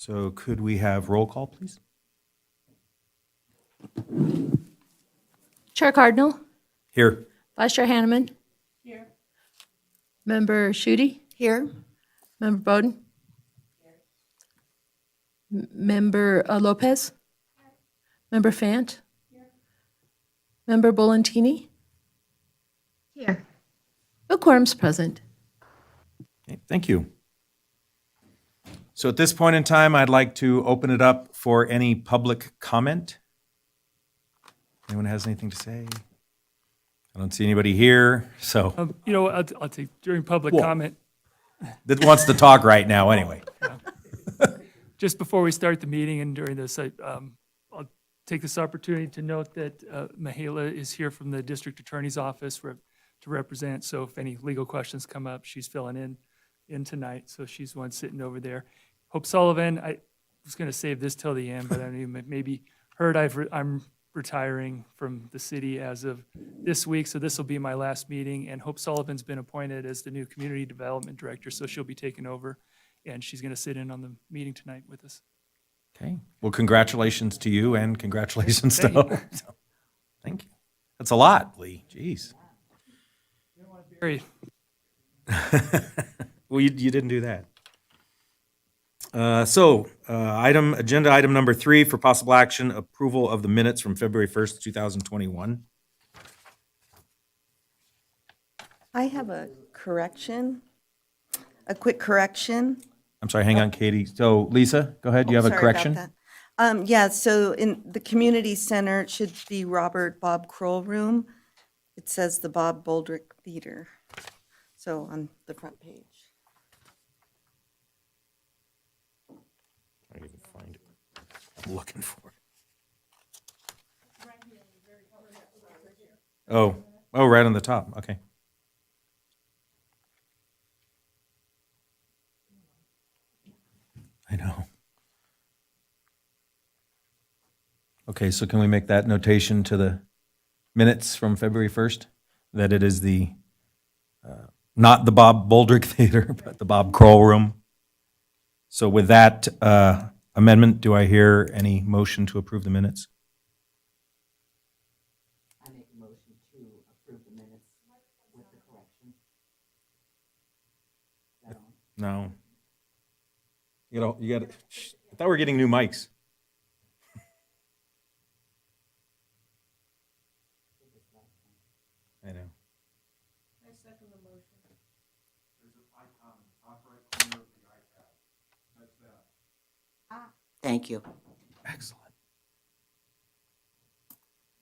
So could we have roll call, please? Chair Cardinal, Here. Vice Chair Hanneman. Here. Member Schutte. Here. Member Bowden. Member Lopez. Member Fant. Member Bolentini. Here. A quorum's present. Okay, thank you. So at this point in time, I'd like to open it up for any public comment. Anyone has anything to say? I don't see anybody here, so You know, I'll take during public Well- comment, that wants to talk right now anyway. just before we start the meeting and during this, I'll take this opportunity to note that Mihaela is here from the district attorney's office to represent. So if any legal questions come up, she's filling in tonight. So she's the one sitting over there. Hope Sullivan, I was going to save this till the end, but I don't even maybe heard I'm retiring from the city as of this week, so this will be my last meeting. And Hope Sullivan's been appointed as the new community development director, so she'll be taking over, and she's going to sit in on the meeting tonight with us. Okay, well, congratulations to you and congratulations to Thank you. Hope. So, thank you. That's a lot, Lee, jeez. Very Well, you didn't do that. Agenda item number 3 for possible action, approval of the minutes from February 1st, 2021. I have a correction, a quick correction. I'm sorry, hang on, Katie. So Lisa, go ahead, you have a Sorry about correction? that. Yeah, so in the community center, it should be Robert Bob Kroll Room. It says the Bob Boldrick Theater, so on the front page. I didn't find it. I'm looking for it. Oh, right on the top, okay. I know. Okay, so can we make that notation to the minutes from February 1st? That it is the, not the Bob Boldrick Theater, but the Bob Kroll Room? So with that amendment, do I hear any motion to approve the minutes? I make a motion to approve the minutes with the correction. No. You got, I thought we were getting new mics. I know. Thank you. Excellent.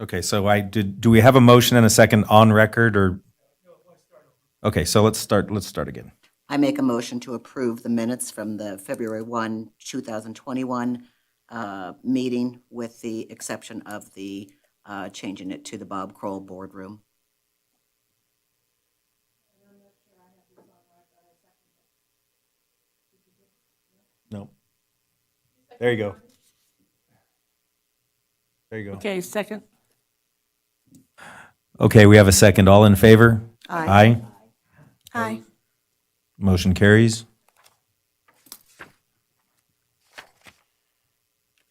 Okay, so do we have a motion and a second on record, or? Okay, so let's start again. I make a motion to approve the minutes from the February 1, 2021 meeting with the exception of the changing it to the Bob Kroll boardroom. No. There you go. There you go. Okay, second. Okay, we have a second. All in favor? Aye. Aye. Aye. Motion carries.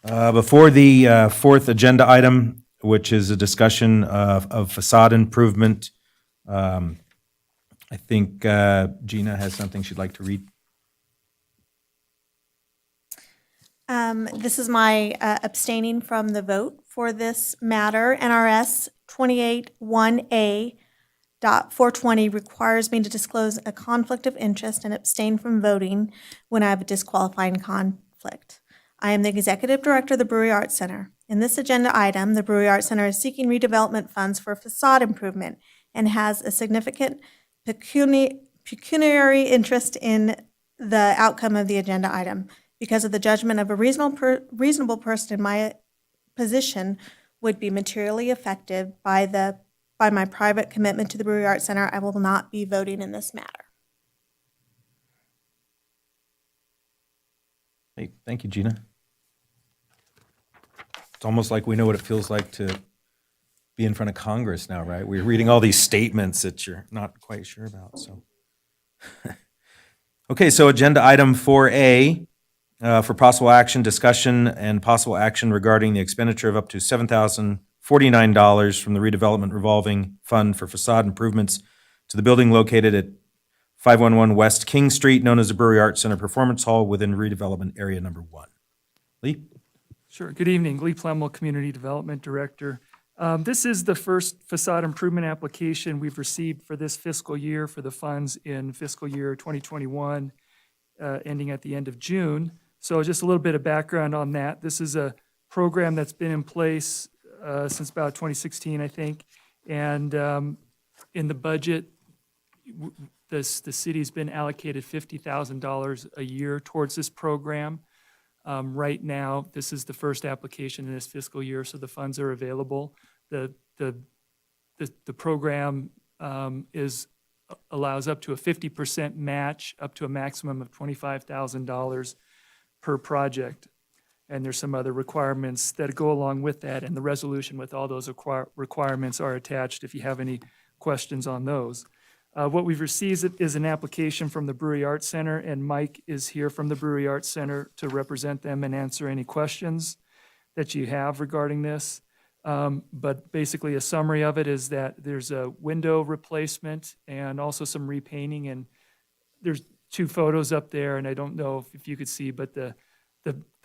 Before the fourth agenda item, which is a discussion of facade improvement, I think Gina has something she'd like to read. This is my abstaining from the vote for this matter. NRS 28(1)A.420 requires me to disclose a conflict of interest and abstain from voting when I have a disqualifying conflict. I am the executive director of the Brewery Arts Center. In this agenda item, the Brewery Arts Center is seeking redevelopment funds for facade improvement and has a significant pecuniary interest in the outcome of the agenda item. Because of the judgment of a reasonable person in my position would be materially affected by my private commitment to the Brewery Arts Center, I will not be voting in this matter. Hey, thank you, Gina. It's almost like we know what it feels like to be in front of Congress now, right? We're reading all these statements that you're not quite sure about, so. Okay, so agenda item 4A, for possible action, discussion, and possible action regarding the expenditure of up to $7,049 from the redevelopment revolving fund for facade improvements to the building located at 511 West King Street, known as the Brewery Arts Center Performance Hall within redevelopment area number 1. Lee? Sure. Good evening. Lee Plemel, Community Development Director. This is the first facade improvement application we've received for this fiscal year for the funds in fiscal year 2021, ending at the end of June. So just a little bit of background on that. This is a program that's been in place since about 2016, I think. And in the budget, the city's been allocated $50,000 a year towards this program. Right now, this is the first application in this fiscal year, so the funds are available. The program allows up to a 50% match, up to a maximum of $25,000 per project. And there's some other requirements that go along with that, and the resolution with all those requirements are attached if you have any questions on those. What we've received is an application from the Brewery Arts Center, and Mike is here from the Brewery Arts Center to represent them and answer any questions that you have regarding this. But basically, a summary of it is that there's a window replacement and also some repainting, and there's 2 photos up there, and I don't know if you could see, but the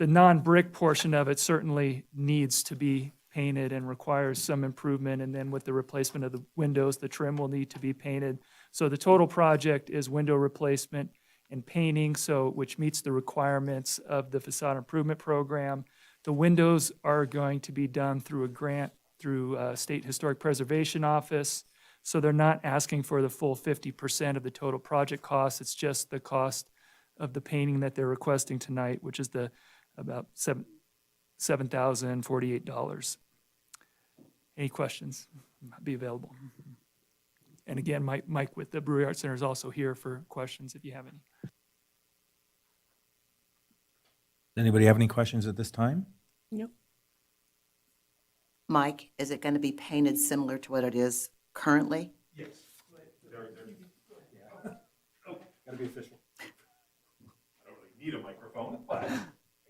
non-brick portion of it certainly needs to be painted and requires some improvement, and then with the replacement of the windows, the trim will need to be painted. So the total project is window replacement and painting, which meets the requirements of the facade improvement program. The windows are going to be done through a grant through State Historic Preservation Office, so they're not asking for the full 50% of the total project cost. It's just the cost of the painting that they're requesting tonight, which is about $7,048. Any questions? I'll be available. And again, Mike with the Brewery Arts Center is also here for questions if you have any. Anybody have any questions at this time? Mike, is it going to be painted similar to what it is currently? Yes. Gotta be official. I don't really need a microphone, but I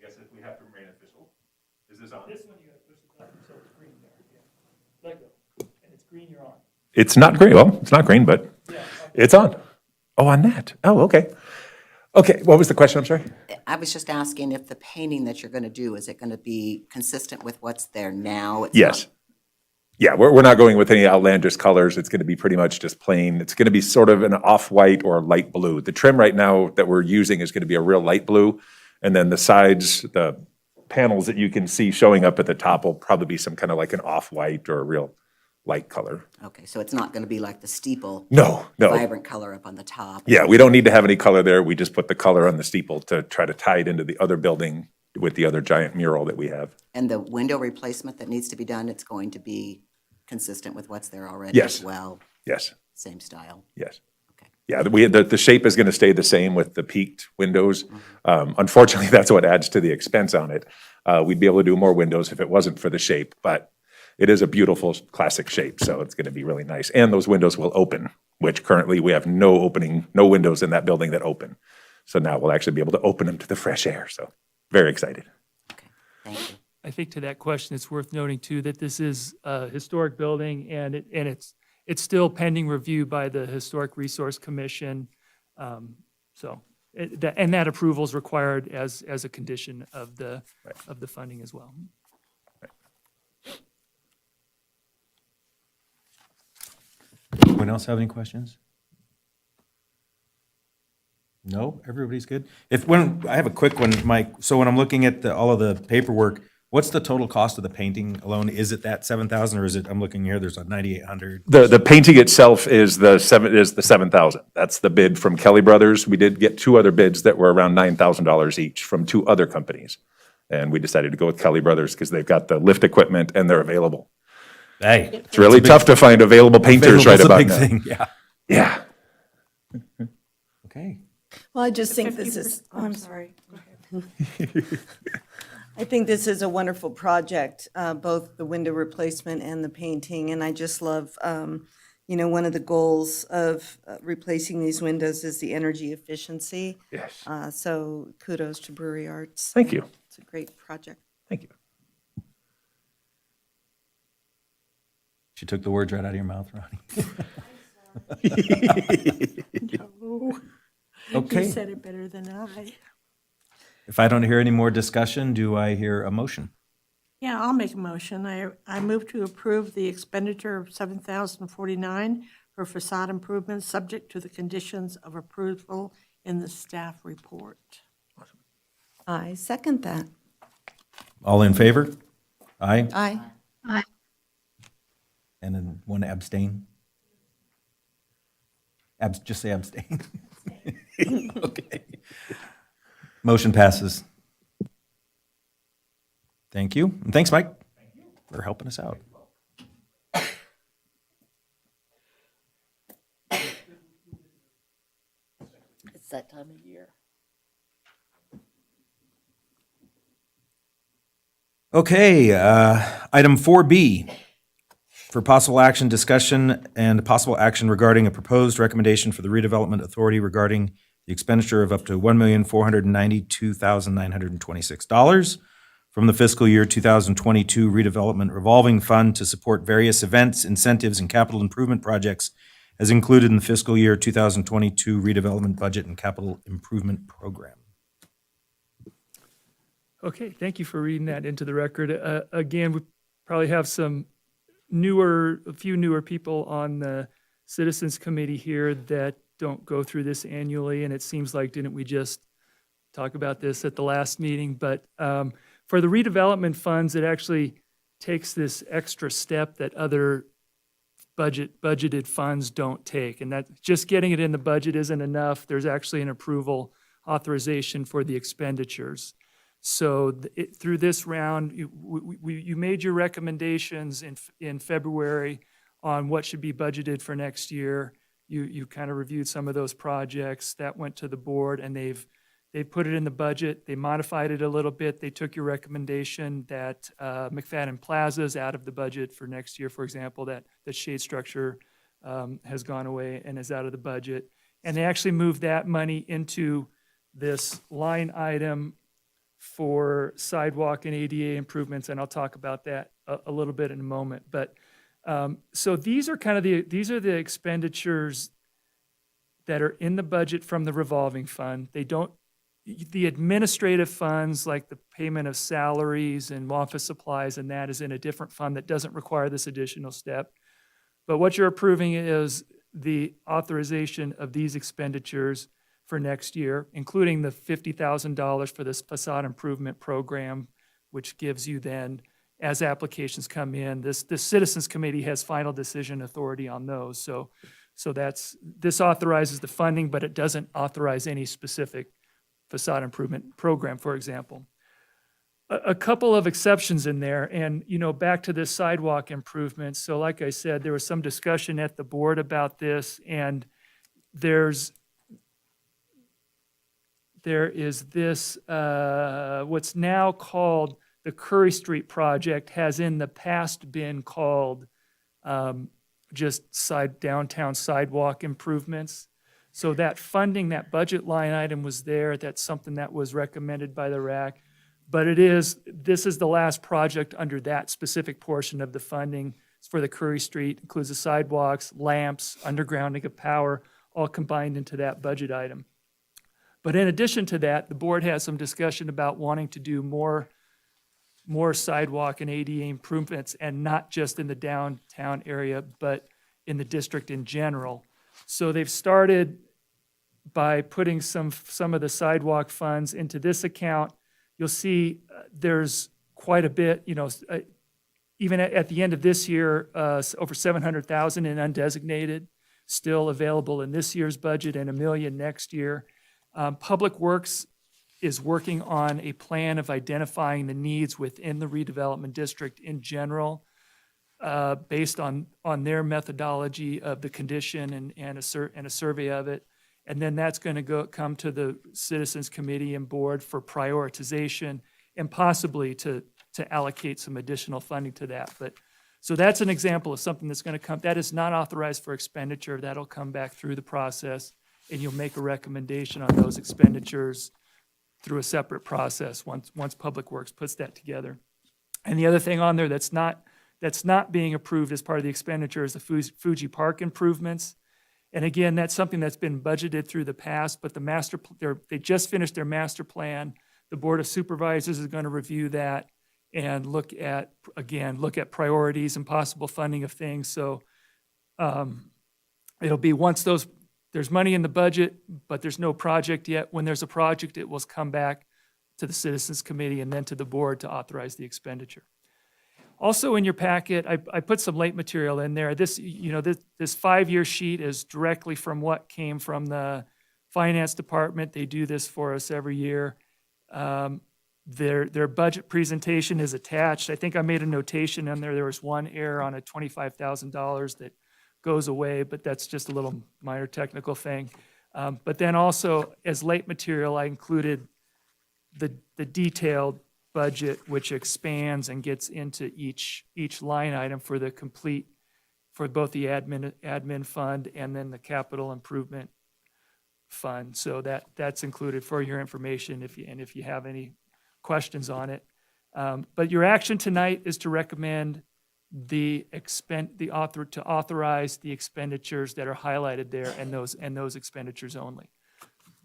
guess if we have to remain official. Is this on? This one you gotta push the button so it's green there, yeah. Let go, and it's green, you're on. It's not green. Well, it's not green, but it's on. Oh, on that. Oh, okay. Okay, what was the question? I'm sorry. I was just asking if the painting that you're going to do, is it going to be consistent with what's there now? It's Yes. not- Yeah, we're not going with any outlandish colors. It's going to be pretty much just plain. It's going to be sort of an off-white or light blue. The trim right now that we're using is going to be a real light blue. And then the sides, the panels that you can see showing up at the top will probably be some kind of like an off-white or a real light color. Okay, so it's not going to be like the steeple, No. vibrant color up on the top? Yeah, we don't need to have any color there. We just put the color on the steeple to try to tie it into the other building with the other giant mural that we have. And the window replacement that needs to be done, it's going to be consistent with what's there already Yes. as well? Yes, Same style? yes. Okay. Yeah, the shape is going to stay the same with the peaked windows. Unfortunately, that's what adds to the expense on it. We'd be able to do more windows if it wasn't for the shape, but it is a beautiful classic shape, so it's going to be really nice. And those windows will open, which currently we have no windows in that building that open. So now we'll actually be able to open them to the fresh air, so very excited. Okay, thank you. I think to that question, it's worth noting too that this is a historic building and it's still pending review by the Historic Resource Commission. And that approval is required as a condition of the funding as well. Anyone else have any questions? No? Everybody's good? I have a quick one, Mike. So when I'm looking at all of the paperwork, what's the total cost of the painting alone? Is it that 7,000 or is it, I'm looking here, there's a 9,800? The painting itself is the 7,000. That's the bid from Kelly Brothers. We did get 2 other bids that were around $9,000 each from 2 other companies. And we decided to go with Kelly Brothers because they've got the lift equipment and they're available. Hey. It's really tough to find available painters right about Big now. thing, yeah. Yeah. Okay. Well, I just think this is, oh, I'm sorry. I think this is a wonderful project, both the window replacement and the painting, and I just love, you know, one of the goals of replacing these windows is the energy efficiency. Yes. So kudos to Brewery Arts. Thank you. It's a great project. Thank you. She took the words right out of your mouth, Ronnie. No, Okay. he said it better than I. If I don't hear any more discussion, do I hear a motion? Yeah, I'll make a motion. I move to approve the expenditure of $7,049 for facade improvements, subject to the conditions of approval in the staff report. I second that. All in favor? Aye. Aye. And then one abstain? Just say abstain. Okay. Motion passes. Thank you. And thanks, Mike, for helping us out. It's that time of year. Okay, item 4B, for possible action, discussion, and possible action regarding a proposed recommendation for the redevelopment authority regarding the expenditure of up to $1,492,926 from the fiscal year 2022 redevelopment revolving fund to support various events, incentives, and capital improvement projects as included in the fiscal year 2022 redevelopment budget and capital improvement program. Okay, thank you for reading that into the record. Again, we probably have a few newer people on the Citizens Committee here that don't go through this annually, and it seems like, didn't we just talk about this at the last meeting? But for the redevelopment funds, it actually takes this extra step that other budgeted funds don't take, and that just getting it in the budget isn't enough. There's actually an approval authorization for the expenditures. So through this round, you made your recommendations in February on what should be budgeted for next year. You kind of reviewed some of those projects. That went to the board, and they've put it in the budget. They modified it a little bit. They took your recommendation that McFadden Plaza is out of the budget for next year, for example, that the shade structure has gone away and is out of the budget. And they actually moved that money into this line item for sidewalk and ADA improvements, and I'll talk about that a little bit in a moment. But so these are the expenditures that are in the budget from the revolving fund. The administrative funds, like the payment of salaries and office supplies, and that is in a different fund that doesn't require this additional step. But what you're approving is the authorization of these expenditures for next year, including the $50,000 for this facade improvement program, which gives you then, as applications come in, this Citizens Committee has final decision authority on those. So this authorizes the funding, but it doesn't authorize any specific facade improvement program, for example. A couple of exceptions in there, and back to this sidewalk improvements. So like I said, there was some discussion at the board about this, and there is this, what's now called the Curry Street project, has in the past been called just downtown sidewalk improvements. So that funding, that budget line item was there. That's something that was recommended by the RAC. But this is the last project under that specific portion of the funding. It's for the Curry Street, includes the sidewalks, lamps, undergrounding of power, all combined into that budget item. But in addition to that, the board has some discussion about wanting to do more sidewalk and ADA improvements, and not just in the downtown area, but in the district in general. So they've started by putting some of the sidewalk funds into this account. You'll see there's quite a bit, even at the end of this year, over $700,000 in undesignated, still available in this year's budget, and $1 million next year. Public Works is working on a plan of identifying the needs within the redevelopment district in general, based on their methodology of the condition and a survey of it. And then that's going to come to the Citizens Committee and board for prioritization, and possibly to allocate some additional funding to that. But So that's an example of something that's going to come, that is not authorized for expenditure. That'll come back through the process, and you'll make a recommendation on those expenditures through a separate process once Public Works puts that together. And the other thing on there that's not being approved as part of the expenditure is the Fuji Park improvements. And again, that's something that's been budgeted through the past, but they just finished their master plan. The Board of Supervisors is going to review that and look at priorities and possible funding of things. So it'll be once there's money in the budget, but there's no project yet. When there's a project, it will come back to the Citizens Committee and then to the board to authorize the expenditure. Also in your packet, I put some late material in there. This 5-year sheet is directly from what came from the Finance Department. They do this for us every year. Their budget presentation is attached. I think I made a notation in there. There was one error on a $25,000 that goes away, but that's just a little minor technical thing. But then also, as late material, I included the detailed budget, which expands and gets into each line item for both the admin fund and then the capital improvement fund. So that's included for your information if you have any questions on it. But your action tonight is to recommend to authorize the expenditures that are highlighted there and those expenditures only.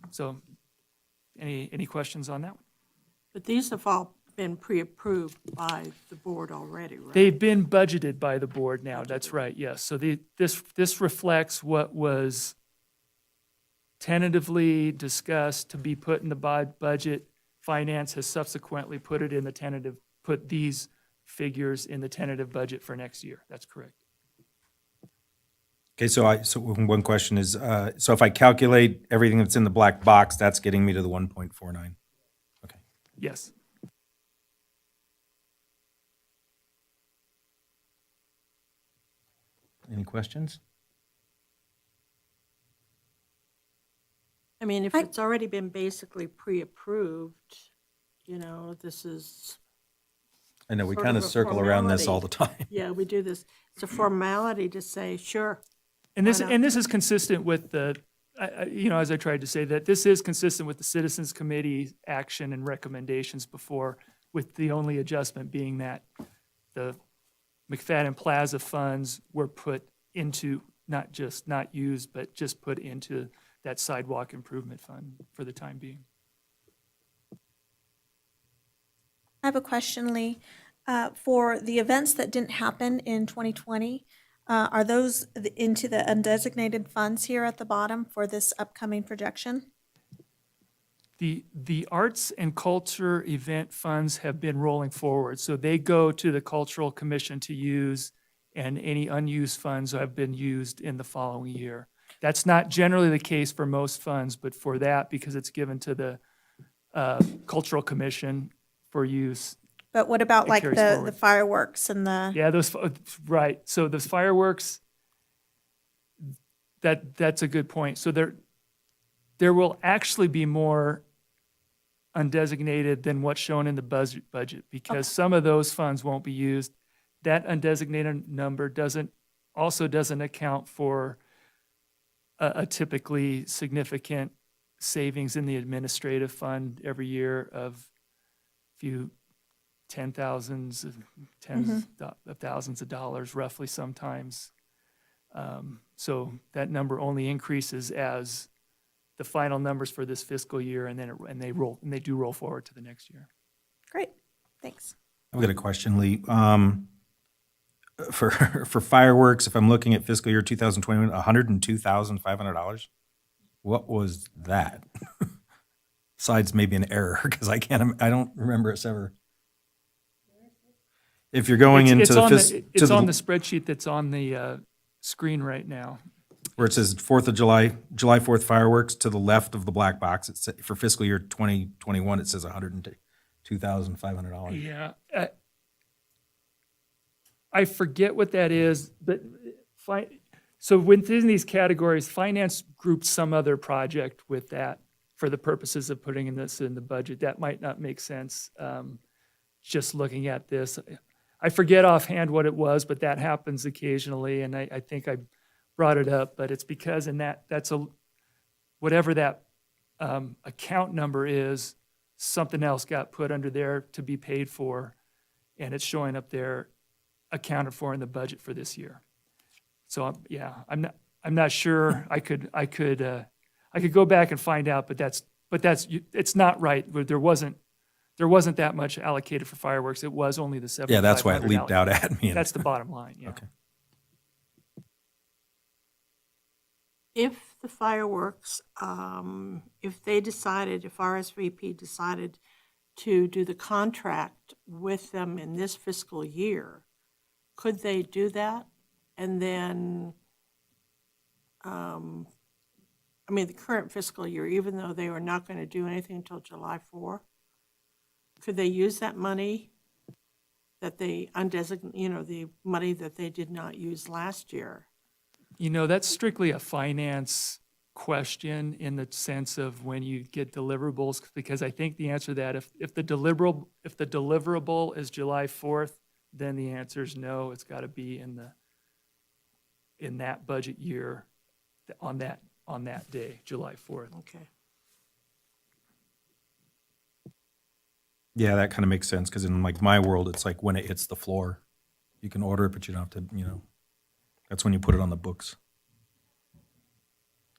So any questions on that one? But these have all been pre-approved by the board already, right? They've been budgeted by the board now, that's right, yes. So this reflects what was tentatively discussed to be put in the budget. Finance has subsequently put these figures in the tentative budget for next year. That's correct. Okay, so one question is, so if I calculate everything that's in the black box, that's getting me to the 1.49? Okay. Yes. Any questions? I mean, if it's already been basically pre-approved, this is, I know, we Sort kind of of a circle around this all the formality. time. yeah, we do this. It's a formality to say, sure. And this, Why not? and this is consistent with as I tried to say, that this is consistent with the Citizens Committee action and recommendations before, with the only adjustment being that the McFadden Plaza funds were put into, not used, but just put into that sidewalk improvement fund for the time being. I have a question, Lee. For the events that didn't happen in 2020, are those into the undesignated funds here at the bottom for this upcoming projection? The arts and culture event funds have been rolling forward, so they go to the Cultural Commission to use, and any unused funds have been used in the following year. That's not generally the case for most funds, but for that, because it's given to the Cultural Commission for use. But what about It like carries the forward. fireworks and the, Yeah, right, so those fireworks, that's a good point. So there will actually be more undesignated than what's shown in the budget, because some of those funds won't be used. That undesignated number doesn't account for a typically significant savings in the administrative fund every year of a few tens of thousands of dollars roughly sometimes. So that number only increases as the final numbers for this fiscal year, and then they do roll forward to the next year. great, thanks. I've got a question, Lee. For fireworks, if I'm looking at fiscal year 2021, $102,500. What was that? Besides maybe an error, because I don't remember us ever. If you're going into It's the on to on the spreadsheet that's on the screen right now. where it says 4th of July, July 4th fireworks, to the left of the black box, it's for fiscal year 2021, it says $102,500. Yeah. I forget what that is, but so within these categories, finance grouped some other project with that for the purposes of putting this in the budget. That might not make sense, just looking at this. I forget offhand what it was, but that happens occasionally, and I think I brought it up, but it's because whatever that account number is, something else got put under there to be paid for, and it's showing up there accounted for in the budget for this year. So, I'm not sure. I could go back and find out, but it's not right. There wasn't that much allocated for fireworks. It was only the 7,500. Yeah, that's why it leaped out at me. That's the bottom line, yeah. Okay. If the fireworks, if RSVP decided to do the contract with them in this fiscal year, could they do that? And then, the current fiscal year, even though they were not going to do anything until July 4, could they use that money that they the money that they did not use last year? That's strictly a finance question in the sense of when you get deliverables, because I think the answer to that, if the deliverable is July 4th, then the answer is no. It's got to be in that budget year on that day, July 4th. Okay. Yeah, that kind of makes sense, because in like my world, it's like when it hits the floor, you can order it, but you don't have to, that's when you put it on the books.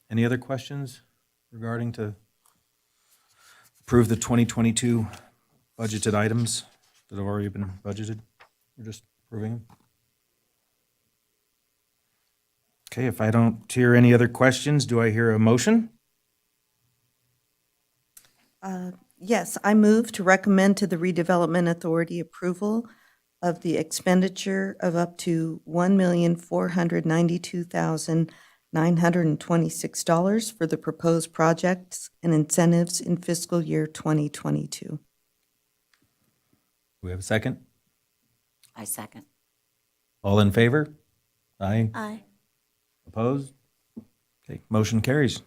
Any other questions regarding to approve the 2022 budgeted items that have already been budgeted? We're just approving them? Okay, if I don't hear any other questions, do I hear a motion? Yes, I move to recommend to the Redevelopment Authority approval of the expenditure of up to $1,492,926 for the proposed projects and incentives in fiscal year 2022. Do we have a second? I second. All in favor? Aye. Aye. Opposed? Okay, motion carries.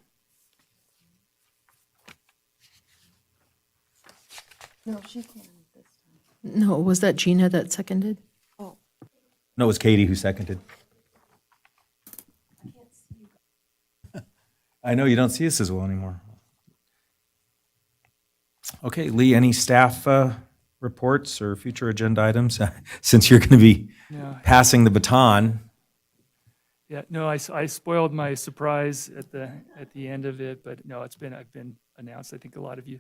No, she can this time. No, was that Gina that seconded? Oh, No, it was Katie who seconded. I know, you don't see us as well anymore. Okay, Lee, any staff reports or future agenda items? Since you're going to be No. passing the baton. Yeah, no, I spoiled my surprise at the end of it, but no, I've been announced. I think a lot of you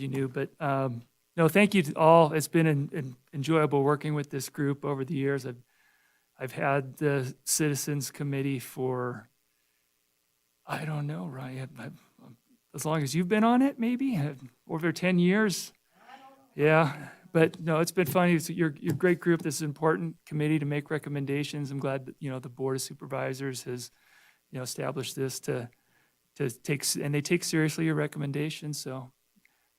knew, but no, thank you to all. It's been enjoyable working with this group over the years. I've had the Citizens Committee for, I don't know, Ryan, as long as you've been on it, maybe over 10 years. Yeah, but no, it's been fun. You're a great group. This is an important committee to make recommendations. I'm glad that, the Board of Supervisors has, established this to take, and they take seriously your recommendations. So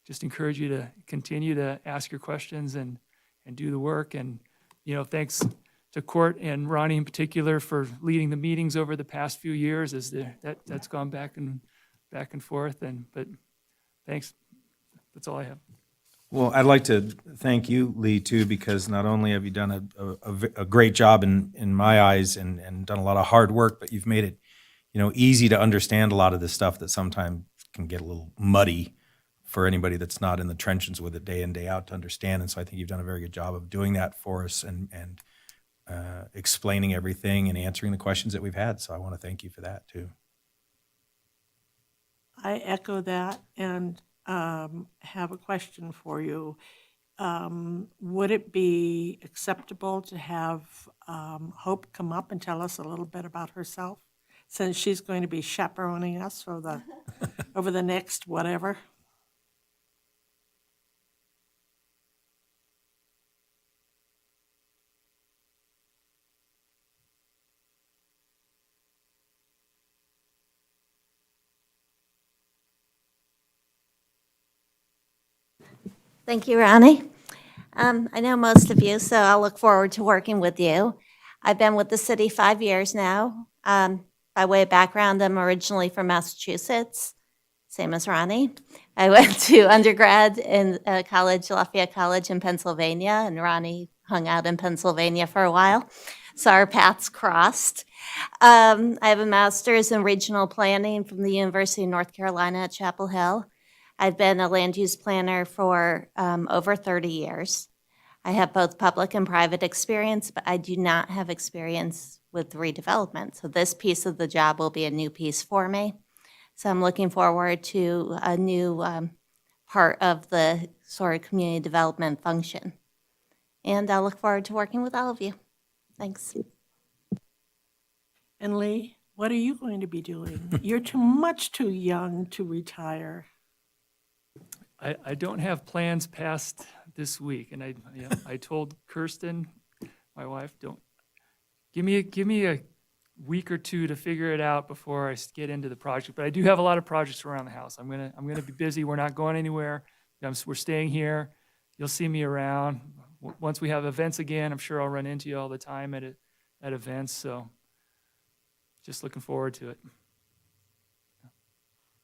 just encourage you to continue to ask your questions and do the work. And, thanks to Court and Ronnie in particular for leading the meetings over the past few years that's gone back and forth. But thanks. That's all I have. Well, I'd like to thank you, Lee, too, because not only have you done a great job in my eyes and done a lot of hard work, but you've made it, easy to understand a lot of this stuff that sometimes can get a little muddy for anybody that's not in the trenches with it day in, day out to understand. And so I think you've done a very good job of doing that for us and explaining everything and answering the questions that we've had. So I want to thank you for that, too. I echo that and have a question for you. Would it be acceptable to have Hope come up and tell us a little bit about herself, since she's going to be chaperoning us for over the next whatever? Thank you, Ronnie. I know most of you, so I'll look forward to working with you. I've been with the city 5 years now. By way of background, I'm originally from Massachusetts, same as Ronnie. I went to undergrad in Lafayette College in Pennsylvania, and Ronnie hung out in Pennsylvania for a while, so our paths crossed. I have a master's in regional planning from the University of North Carolina at Chapel Hill. I've been a land use planner for over 30 years. I have both public and private experience, but I do not have experience with redevelopment. So this piece of the job will be a new piece for me. So I'm looking forward to a new part of the sort of community development function. And I look forward to working with all of you. Thanks. And Lee, what are you going to be doing? You're much too young to retire. I don't have plans past this week, and I told Kirsten, my wife, don't, give me a week or two to figure it out before I get into the project. But I do have a lot of projects around the house. I'm gonna be busy. We're not going anywhere. We're staying here. You'll see me around. Once we have events again, I'm sure I'll run into you all the time at events. So just looking forward to it.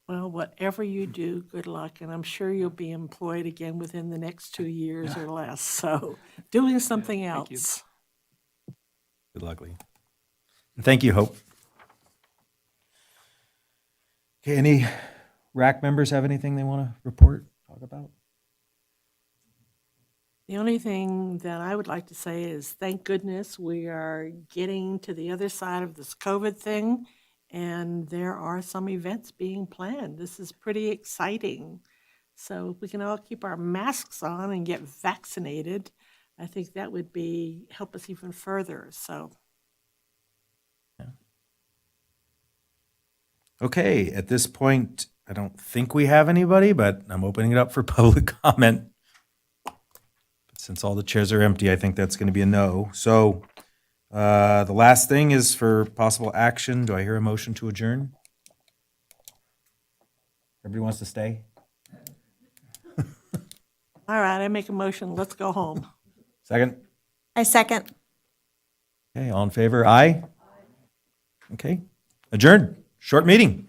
Well, whatever you do, good luck, and I'm sure you'll be employed again within the next 2 years or less. So doing something thank you. else. Good luck, Lee. And thank you, Hope. Okay, any RAC members have anything they want to report, talk about? The only thing that I would like to say is thank goodness we are getting to the other side of this COVID thing, and there are some events being planned. This is pretty exciting. So if we can all keep our masks on and get vaccinated, I think that would help us even further. So Okay, at this point, I don't think we have anybody, but I'm opening it up for public comment. Since all the chairs are empty, I think that's going to be a no. So the last thing is for possible action. Do I hear a motion to adjourn? Everybody wants to stay? all right, I make a motion. Let's go home. Second? I second. Okay, all in favor? Aye? Okay, adjourned. Short meeting.